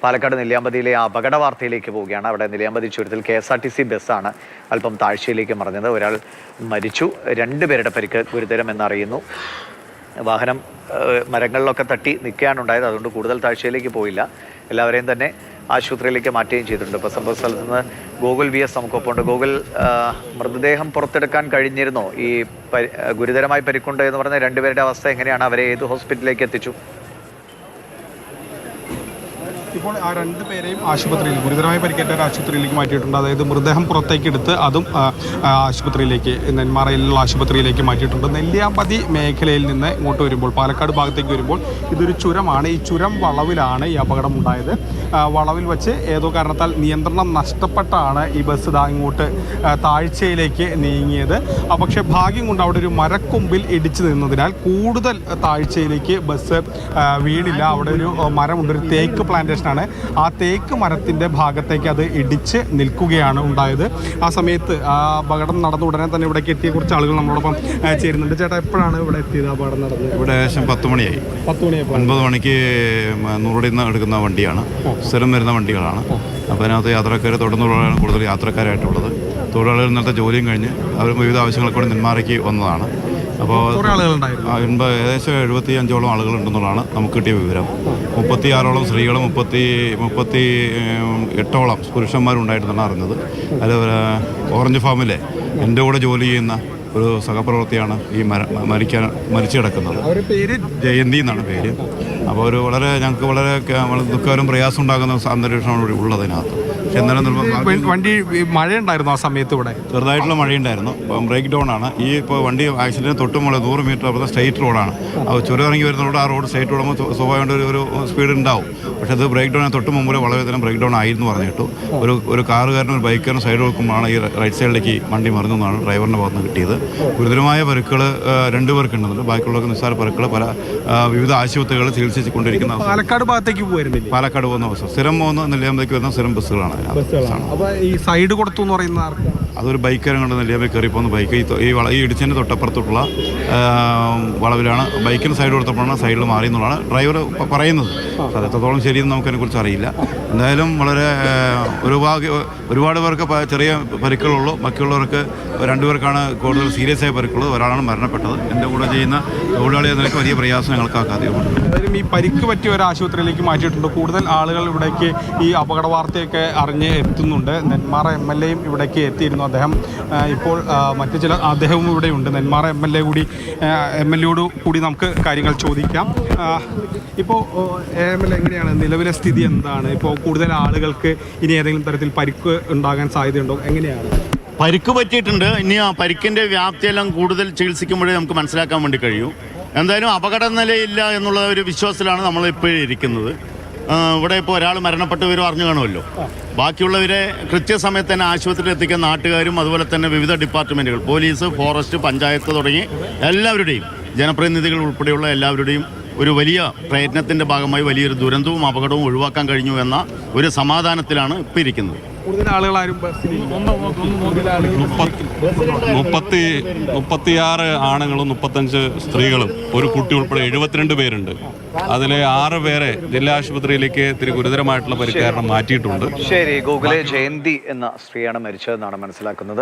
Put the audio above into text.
പാലക്കാട് നെല്ലിയാമ്പതിയിലെ അപകട വാർത്തയിലേക്ക് പോവുകയാണ്. അവിടെ നെല്ലിയാമ്പതി ചുരത്തിൽ KSRTC ബസ്സാണ് അല്പം താഴ്ചയിലേക്ക് മറിഞ്ഞത്. ഒരാൾ മരിച്ചു, 2 പേരുടെ പരിക്ക് ഗുരുതരം എന്നറിയുന്നു. വാഹനം മരങ്ങളിലൊക്കെ തട്ടി നിൽക്കുകയാണുണ്ടായത്. അതുകൊണ്ട് കൂടുതൽ താഴ്ചയിലേക്ക് പോയില്ല. എല്ലാവരെയും തന്നെ ആശുപത്രിയിലേക്ക് മാറ്റുകയും ചെയ്തിട്ടുണ്ട്. ഇപ്പോൾ സംഭവ സ്ഥലത്ത് നിന്ന് ഗോകുൽ VS നമുക്കൊപ്പമുണ്ട്. ഗോകുൽ, മൃതദേഹം പുറത്തെടുക്കാൻ കഴിഞ്ഞിരുന്നോ? ഈ ഗുരുതരമായി പരിക്കുണ്ട് എന്ന് പറഞ്ഞ 2 പേരുടെ അവസ്ഥ എങ്ങനെയാണ്? അവരെ ഏത് ഹോസ്പിറ്റലിലേക്ക് എത്തിച്ചു? ഇപ്പോൾ ആ 2 പേരെയും ആശുപത്രിയിൽ ഗുരുതരമായി പരിക്കേറ്റ ആശുപത്രിയിലേക്ക് മാറ്റിയിട്ടുണ്ട്. അതായത് മൃതദേഹം പുറത്തേക്ക് എടുത്ത് അതും ആശുപത്രിയിലേക്ക്, നെന്മാറയിലുള്ള ആശുപത്രിയിലേക്ക് മാറ്റിയിട്ടുണ്ട്. നെല്ലിയാമ്പതി മേഖലയിൽ നിന്ന് ഇങ്ങോട്ട് വരുമ്പോൾ, പാലക്കാട് ഭാഗത്തേക്ക് വരുമ്പോൾ ഇതൊരു ചുരമാണ്. ഈ ചുരം വളവിലാണ് ഈ അപകടം ഉണ്ടായത്. വളവിൽ വെച്ച് ഏതോ കാരണത്താൽ നിയന്ത്രണം നഷ്ടപ്പെട്ടാണ് ഈ ബസ് ഇങ്ങോട്ട് താഴ്ചയിലേക്ക് നീങ്ങിയത്. പക്ഷേ ഭാഗ്യം കൊണ്ട് അവിടെ ഒരു മരക്കൊമ്പിൽ ഇടിച്ചു നിന്നതിനാൽ കൂടുതൽ താഴ്ചയിലേക്ക് ബസ് വീണില്ല. അവിടെ ഒരു മരമുണ്ട്, ഒരു തേക്ക് പ്ലാന്റേഷൻ ആണ്. ആ തേക്ക് മരത്തിൻ്റെ ഭാഗത്തേക്ക് അത് ഇടിച്ച് നിൽക്കുകയാണ് ഉണ്ടായത്. ആ സമയത്ത് ആ അപകടം നടന്ന ഉടനെ തന്നെ ഇവിടേക്ക് എത്തിയ കുറച്ച് ആളുകൾ നമ്മളോടൊപ്പം ചേരുന്നുണ്ട്. ചേട്ടാ, എപ്പോഴാണ് ഇവിടെ എത്തിയത്? അപകടം നടന്നത് ഇവിടെ ഏകദേശം 10 മണിയായി. 9 മണിക്ക് നൂറിൽ നിന്ന് എടുക്കുന്ന വണ്ടിയാണ്, സ്ഥിരം വരുന്ന വണ്ടികളാണ്. അപ്പോൾ അതിനകത്ത് യാത്രക്കാർ തുടർന്നുള്ളതാണ് കൂടുതൽ യാത്രക്കാരായിട്ടുള്ളത്. തൊഴിലാളികൾ ഇന്നത്തെ ജോലിയും കഴിഞ്ഞ് അവർ വിവിധ ആവശ്യങ്ങൾക്ക് കൂടി നെന്മാറയ്ക്ക് വന്നതാണ്. അപ്പോൾ ഏകദേശം 75ഓളം ആളുകളുണ്ടെന്നുള്ളതാണ് നമുക്ക് കിട്ടിയ വിവരം. 36ഓളം സ്ത്രീകളും 38ഓളം പുരുഷന്മാരുണ്ടായിരുന്നാണ് അറിഞ്ഞത്. അതിൽ ഓറഞ്ച് ഫാമിലെ എൻ്റെ കൂടെ ജോലി ചെയ്യുന്ന ഒരു സഹപ്രവർത്തിയാണ് ഈ മരിച്ചു കിടക്കുന്നത്. ജയന്തി എന്നാണ് പേര്. അപ്പോൾ ഒരു ഞങ്ങൾക്ക് വളരെ ദുഃഖകരം പ്രയാസം ഉണ്ടാകുന്ന അന്തരീക്ഷമാണ് ഉള്ളതിനകത്ത്. പക്ഷെ എന്നാലും വണ്ടി മഴയുണ്ടായിരുന്നു ആ സമയത്ത്. ഇവിടെ ചെറുതായിട്ടുള്ള മഴയുണ്ടായിരുന്നു. ഇപ്പം ബ്രേക്ക് ഡൗൺ ആണ്. ഇപ്പോൾ വണ്ടി ആക്സിഡൻറ്റ് തൊട്ടുമുള്ള 100 മീറ്റർ അപ്പുറത്തെ സ്ട്രൈറ്റ് റോഡാണ്. അത് ചുരം ഇറങ്ങി വരുന്നതോട് ആ റോഡ് സ്ട്രൈറ്റ് റോഡുമ്പോൾ സ്വാഭാവികമായിട്ട് ഒരു സ്പീഡ് ഉണ്ടാവും. പക്ഷേ അത് ബ്രേക്ക് ഡൗൺ തൊട്ട് മുമ്പ് വളരെ തന്നെ ബ്രേക്ക് ഡൗൺ ആയിരുന്നു പറഞ്ഞിട്ടു. ഒരു കാറുകാരനും ഒരു ബൈക്കാരനും സൈഡ് കൊടുക്കുമ്പോഴാണ് ഈ റൈറ്റ് സൈഡിലേക്ക് വണ്ടി മറിഞ്ഞെന്നാണ് ഡ്രൈവറിൻ്റെ ഭാഗത്ത് നിന്ന് കിട്ടിയത്. ഗുരുതരമായ പരുക്കൾ 2 പേർക്ക് ഉണ്ടെന്നുണ്ട്. ബാക്കിയുള്ളവർക്ക് നിസ്സാര പരുക്കൾ പല വിവിധ ആശുപത്രികളിൽ ചികിത്സിച്ചുകൊണ്ടിരിക്കുന്ന. പാലക്കാട് ഭാഗത്തേക്ക് പോകുന്നില്ല. പാലക്കാട് പോകുന്ന ബസ് സ്ഥിരം പോകുന്ന നെല്ലിയാമ്പതിക്ക് വരുന്ന സ്ഥിരം ബസ്സുകളാണ്. ഈ സൈഡ് കൊടുത്തു എന്ന് പറയുന്ന അതൊരു ബൈക്കാരൻ കൊണ്ട് നെല്ലിയാമ്പതി കയറി പോകുന്ന ബൈക്ക് ഈ ഇടിച്ചതിൻ്റെ തൊട്ടപ്പുറത്തുള്ള വളവിലാണ്. ബൈക്കിന് സൈഡ് കൊടുത്തപ്പോഴാണ് സൈഡിൽ മാറി എന്നുള്ളതാണ് ഡ്രൈവർ പറയുന്നത്. അത് എത്രത്തോളം ശരിയെന്ന് നമുക്കതിനെക്കുറിച്ച് അറിയില്ല. എന്തായാലും വളരെ ഒരുപാട് പേർക്ക് ചെറിയ പരിക്കുകളുള്ളൂ. ബാക്കിയുള്ളവർക്ക് 2 പേർക്കാണ് കൂടുതൽ സീരിയസ് ആയ പരിക്കുള്ളത്. ഒരാളാണ് മരണപ്പെട്ടത്. എൻ്റെ കൂടെ ചെയ്യുന്ന തൊഴിലാളി എന്നതിലേക്ക് വലിയ പ്രയാസം ഞങ്ങൾക്ക് ആ കാര്യമുണ്ട്. എന്തായാലും ഈ പരിക്ക് പറ്റിയ ഒരു ആശുപത്രിയിലേക്ക് മാറ്റിയിട്ടുണ്ട്. കൂടുതൽ ആളുകൾ ഇവിടേക്ക് ഈ അപകട വാർത്തയൊക്കെ അറിഞ്ഞ് എത്തുന്നുണ്ട്. നെന്മാറ MLA ഇവിടേക്ക് എത്തിയിരുന്നു. ഇപ്പോൾ അദ്ദേഹവും ഇവിടെയുണ്ട്. നെന്മാറ MLA കൂടി നമുക്ക് കാര്യങ്ങൾ ചോദിക്കാം. ഇപ്പോൾ MLA എങ്ങനെയാണ് നിലവിലെ സ്ഥിതി? എന്താണ് ഇപ്പോൾ കൂടുതൽ ആളുകൾക്ക് ഇനി ഏതെങ്കിലും തരത്തിൽ പരിക്ക് ഉണ്ടാകാൻ സാധ്യതയുണ്ടോ? എങ്ങനെയാണ്? പരിക്ക് പറ്റിയിട്ടുണ്ട്. ഇനി ആ പരിക്കിൻ്റെ വ്യാപ്തിയെല്ലാം കൂടുതൽ ചികിത്സിക്കുമ്പോഴേ നമുക്ക് മനസ്സിലാക്കാൻ വേണ്ടി കഴിയൂ. എന്തായാലും അപകട നിലയില്ല എന്നുള്ള ഒരു വിശ്വാസത്തിലാണ് നമ്മൾ ഇപ്പോഴും ഇരിക്കുന്നത്. ഇവിടെ ഇപ്പോൾ ഒരാൾ മരണപ്പെട്ട വിവരം അറിഞ്ഞു കാണുമല്ലോ. ബാക്കിയുള്ളവരെ കൃത്യസമയത്ത് തന്നെ ആശുപത്രിയിൽ എത്തിക്കാൻ നാട്ടുകാരും അതുപോലെ തന്നെ വിവിധ ഡിപ്പാർട്ട്മെൻറ്റുകൾ, പോലീസ്, ഫോറസ്റ്റ്, പഞ്ചായത്ത് തുടങ്ങി എല്ലാവരുടെയും, ജനപ്രതിനിധികൾ ഉൾപ്പെടെയുള്ള എല്ലാവരുടെയും ഒരു വലിയ പ്രയത്നത്തിൻ്റെ ഭാഗമായി വലിയൊരു ദുരന്തവും അപകടവും ഒഴിവാക്കാൻ കഴിഞ്ഞു എന്ന ഒരു സമാധാനത്തിലാണ് ഇപ്പോൾ ഇരിക്കുന്നത്. കൂടുതൽ ആളുകൾ ആരും 36 ആണുങ്ങളും 35 സ്ത്രീകളും ഒരു കുട്ടി ഉൾപ്പെടെ 72 പേരുണ്ട്. അതിലെ 6 പേരെ ജില്ലാ ആശുപത്രിയിലേക്ക് ഇത്തിരി ഗുരുതരമായിട്ടുള്ള പരിക്ക് കാരണം മാറ്റിയിട്ടുണ്ട്. ശരി, ഗൂഗിളെ ജയന്തി എന്ന സ്ത്രീയാണ് മരിച്ചതെന്നാണ് മനസ്സിലാക്കുന്നത്.